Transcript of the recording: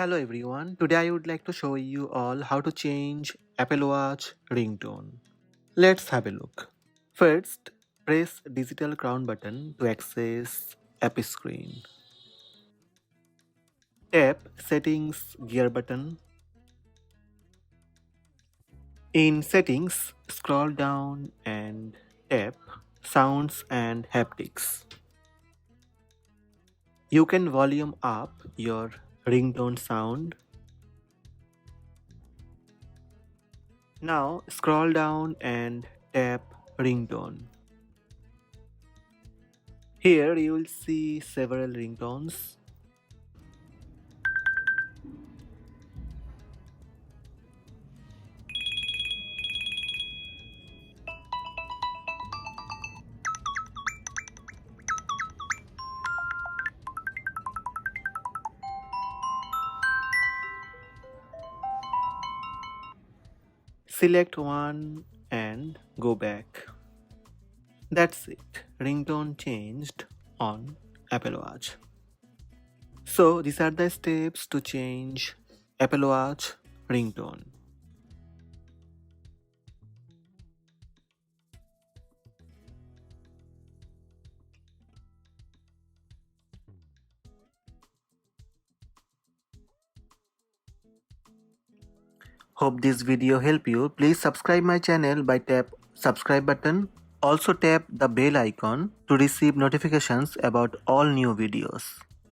Hello everyone, today I would like to show you all how to change Apple Watch ringtone. Let's have a look. First, press digital crown button to access app screen. Tap settings gear button. In settings, scroll down and tap sounds and haptics. You can volume up your ringtone sound. Now scroll down and tap ringtone. Here you will see several ringtones. Select one and go back. That's it. Ringtone changed on Apple Watch. So these are the steps to change Apple Watch ringtone. Hope this video help you. Please subscribe my channel by tap subscribe button. Also tap the bell icon to receive notifications about all new videos.